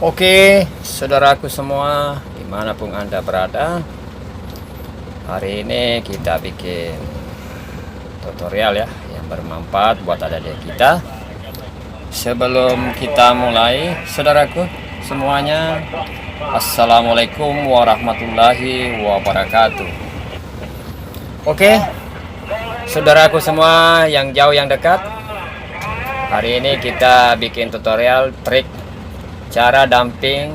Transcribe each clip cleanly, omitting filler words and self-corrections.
Oke, saudaraku semua, dimanapun Anda berada, hari ini kita bikin tutorial ya, yang bermanfaat buat adik-adik kita. Sebelum kita mulai, saudaraku semuanya, Assalamualaikum warahmatullahi wabarakatuh. Oke, saudaraku semua yang jauh yang dekat, hari ini kita bikin tutorial trik cara damping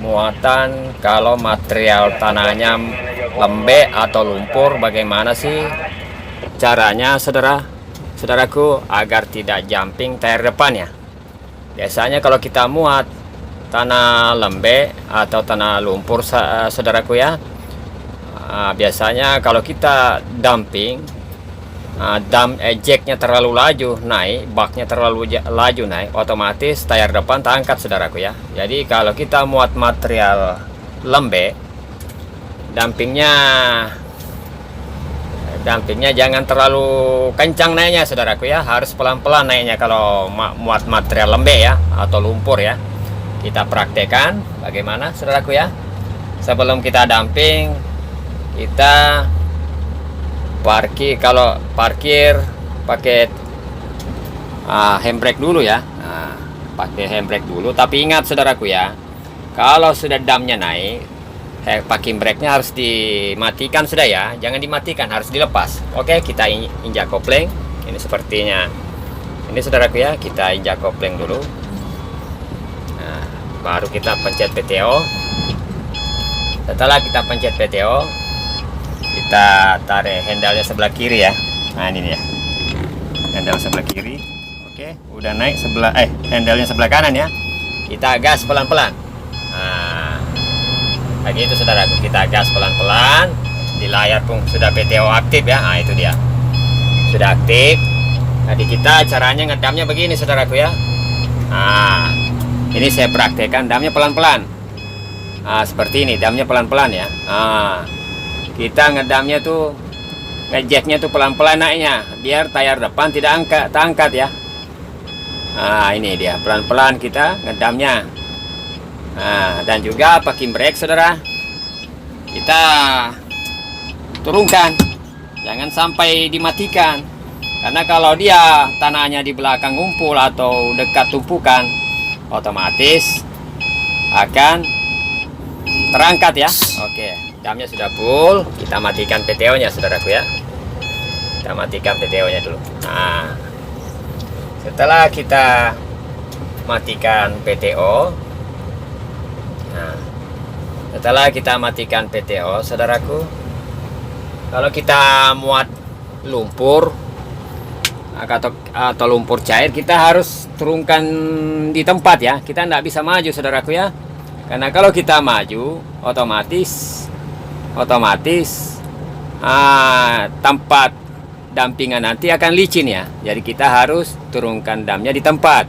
muatan kalau material tanahnya lembek atau lumpur. Bagaimana sih caranya saudaraku agar tidak jumping tayar depannya? Biasanya kalau kita muat tanah lembek atau tanah lumpur saudaraku ya, biasanya kalau kita dumping, jacknya terlalu laju naik, baknya terlalu laju naik, otomatis tayar depan terangkat saudaraku ya. Jadi kalau kita muat material lembek, dampingnya jangan terlalu kencang naiknya saudaraku ya, harus pelan-pelan naiknya kalau muat material lembek ya atau lumpur ya. Kita praktekkan bagaimana saudaraku ya. Sebelum kita damping, kita kalau parkir pakai handbrake dulu ya. Pakai handbrake dulu, tapi ingat saudaraku ya, kalau sudah damnya naik, parking brake-nya harus dimatikan sudah ya, jangan dimatikan, harus dilepas. Oke, kita injak kopling. Ini sepertinya ini saudaraku ya, kita injak kopling dulu. Baru kita pencet PTO. Setelah kita pencet PTO, kita tarik handle-nya sebelah kiri ya. Nah ini ya, handle sebelah kiri. Oke, udah naik handle-nya sebelah kanan ya. Kita gas pelan-pelan. Lagi itu saudaraku, kita gas pelan-pelan. Di layar pun sudah PTO aktif ya. Nah itu dia, sudah aktif. Jadi kita caranya ngedamnya begini saudaraku ya. Ini saya praktekkan damnya pelan-pelan. Seperti ini, damnya pelan-pelan ya. Kita ngedamnya tuh, ngejeknya tuh pelan-pelan naiknya, biar tayar depan tidak terangkat ya. Ini dia, pelan-pelan kita ngedamnya. Dan juga parking brake saudara, kita turunkan, jangan sampai dimatikan. Karena kalau dia tanahnya di belakang ngumpul atau dekat tumpukan, otomatis akan terangkat ya. Oke, damnya sudah full, kita matikan PTO nya saudaraku ya. Kita matikan PTO nya dulu. Setelah kita matikan PTO, setelah kita matikan PTO saudaraku, kalau kita muat lumpur atau lumpur cair, kita harus turunkan di tempat ya. Kita tidak bisa maju saudaraku ya, karena kalau kita maju otomatis tempat dampingan nanti akan licin ya. Jadi kita harus turunkan damnya di tempat.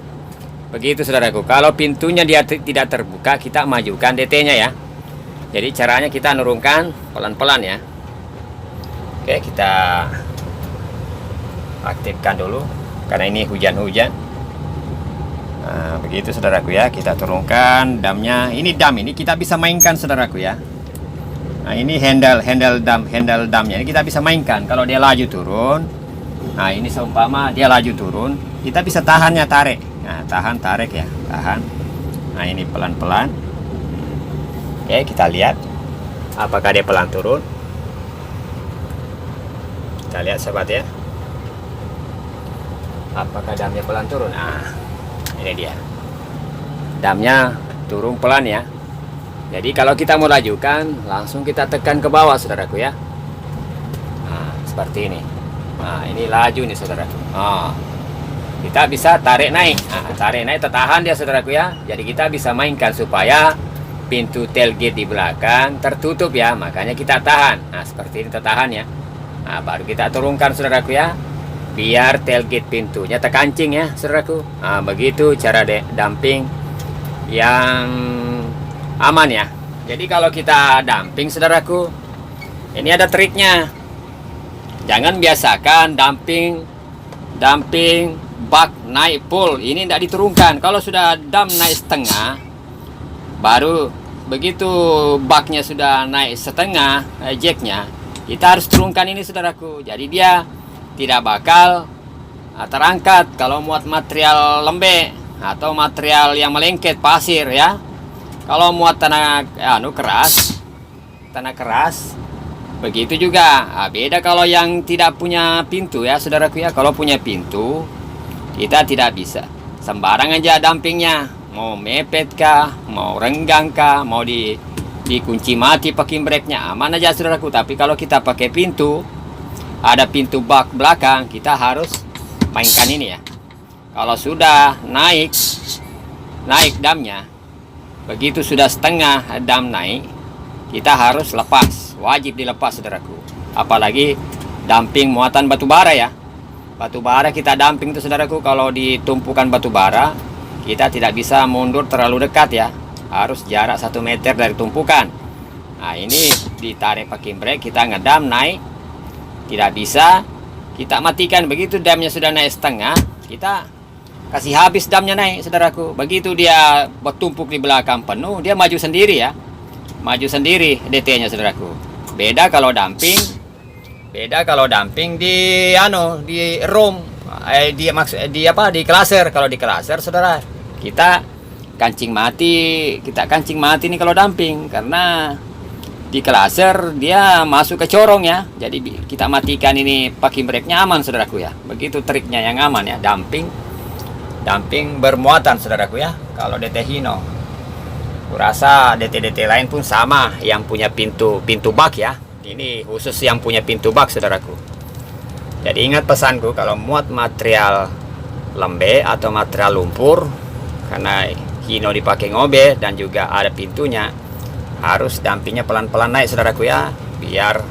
Begitu saudaraku. Kalau pintunya dia tidak terbuka, kita majukan DT-nya ya. Jadi caranya kita nurunkan pelan-pelan ya. Oke, kita aktifkan dulu karena ini hujan-hujan. Begitu saudaraku ya, kita turunkan damnya. Ini dam, ini kita bisa mainkan saudaraku ya. Ini handle damnya ini kita bisa mainkan. Kalau dia laju turun, ini seumpama dia laju turun, kita bisa tahannya, tarik. Tarik ya, tahan. Ini pelan-pelan. Oke, kita lihat apakah dia pelan turun. Kita lihat sobat ya, apakah damnya pelan turun. Ini dia, damnya turun pelan ya. Jadi kalau kita mau lajukan, langsung kita tekan ke bawah saudaraku ya. Seperti ini. Ini laju nih saudara. Kita bisa tarik naik. Tarik naik tertahan dia saudaraku ya. Jadi kita bisa mainkan supaya pintu tailgate di belakang tertutup ya. Makanya kita tahan. Seperti ini tertahan ya. Baru kita turunkan saudaraku ya, biar tailgate pintunya terkancing ya saudaraku. Begitu cara damping yang aman ya. Jadi kalau kita damping saudaraku, ini ada triknya. Jangan biasakan damping bak naik full, ini tidak diturunkan. Kalau sudah dam naik setengah, Baru begitu baknya sudah naik setengah, jacknya, kita harus turunkan ini saudaraku. Jadi dia tidak bakal terangkat kalau muat material lembek atau material yang melengket, pasir ya. Kalau muat tanah keras, begitu juga. Beda kalau yang tidak punya pintu ya saudaraku ya. Kalau punya pintu, kita tidak bisa sembarang aja dampingnya. Mau mepet kah, mau renggang kah, mau dikunci mati pakai breknya, aman aja saudaraku. Tapi kalau kita pakai pintu, ada pintu bak belakang, kita harus mainkan ini ya. Kalau sudah naik damnya, begitu sudah setengah dam naik, kita harus lepas, wajib dilepas saudaraku. Apalagi damping muatan batu bara ya. Batu bara kita damping itu saudaraku, kalau ditumpukan batu bara, kita tidak bisa mundur terlalu dekat ya. Harus jarak 1 meter dari tumpukan. Nah ini ditarik pakai brake, kita ngedam naik. Tidak bisa, kita matikan. Begitu damnya sudah naik setengah, kita kasih habis damnya naik saudaraku. Begitu dia bertumpuk di belakang penuh, dia maju sendiri ya. Maju sendiri DT nya saudaraku. Beda kalau damping di room, di klaser. Kalau di klaser saudara, kita kancing mati ini kalau damping, karena di klaser dia masuk ke corong ya. Jadi kita matikan ini pakai brake-nya, aman saudaraku ya. Begitu triknya yang aman ya, damping bermuatan saudaraku ya. Kalau DT Hino, kurasa DT lain pun sama yang punya pintu bak ya. Ini khusus yang punya pintu bak saudaraku. Jadi ingat pesanku, kalau muat material lembek atau material lumpur, karena Hino dipakai ngobe dan juga ada pintunya, harus dampingnya pelan-pelan naik saudaraku ya, biar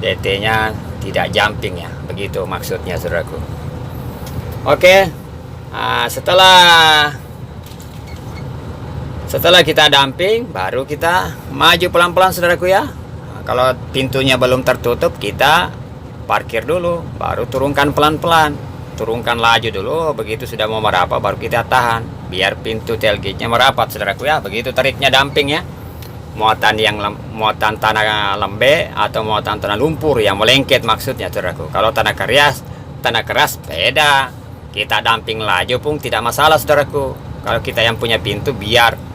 DT-nya tidak jumping ya. Begitu maksudnya saudaraku. Oke, setelah kita damping, baru kita maju pelan-pelan saudaraku ya. Kalau pintunya belum tertutup, kita parkir dulu, baru turunkan pelan-pelan, turunkan laju dulu. Begitu sudah mau merapat, baru kita tahan, biar pintu tailgate-nya merapat saudaraku ya. Begitu triknya damping ya. Muatan tanah lembek atau muatan tanah lumpur yang melengket maksudnya saudaraku. Kalau tanah keras beda, kita damping laju pun tidak masalah saudaraku. Kalau kita yang punya pintu, biar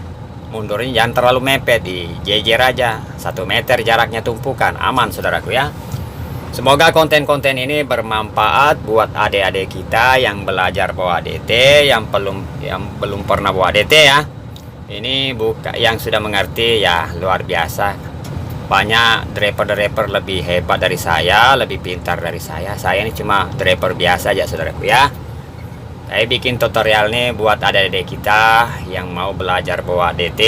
mundurnya jangan terlalu mepet, di jejer aja 1 meter jaraknya tumpukan, aman saudaraku ya. Semoga konten-konten ini bermanfaat buat adik-adik kita yang belajar bawa DT, yang belum pernah bawa DT ya. Ini yang sudah mengerti ya, luar biasa. Banyak driver lebih hebat dari saya, lebih pintar dari saya. Saya ini cuma driver biasa aja saudaraku ya. Saya bikin tutorial nih buat adik-adik kita yang mau belajar bawa DT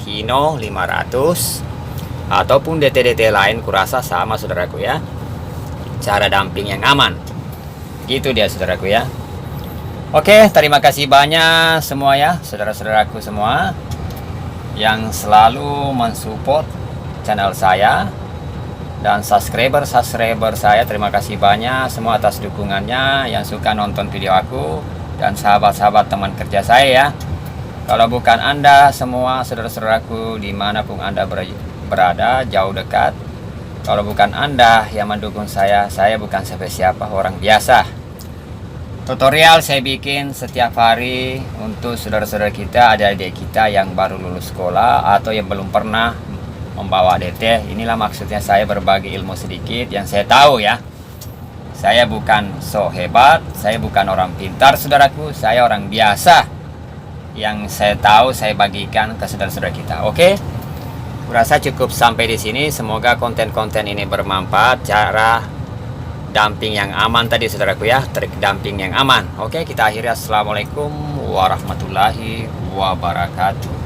Hino 500 ataupun DT lain, kurasa sama saudaraku ya. Cara damping yang aman, gitu dia saudaraku ya. Oke, terima kasih banyak semua ya, saudara-saudaraku semua yang selalu mensupport channel saya dan subscriber saya. Terima kasih banyak semua atas dukungannya, yang suka nonton video aku dan sahabat-sahabat teman kerja saya ya. Kalau bukan Anda semua saudara-saudaraku dimanapun Anda berada, jauh dekat, kalau bukan Anda yang mendukung saya bukan siapa-siapa, orang biasa. Tutorial saya bikin setiap hari untuk saudara-saudara kita, adik-adik kita yang baru lulus sekolah atau yang belum pernah membawa DT. Inilah maksudnya saya berbagi ilmu sedikit yang saya tahu ya. Saya bukan so hebat, saya bukan orang pintar saudaraku, saya orang biasa. Yang saya tahu saya bagikan ke saudara-saudara kita. Oke? Kurasa cukup sampai di sini. Semoga konten-konten ini bermanfaat. Cara damping yang aman tadi saudaraku ya, trik damping yang aman. Oke, kita akhiri. Assalamualaikum warahmatullahi wabarakatuh.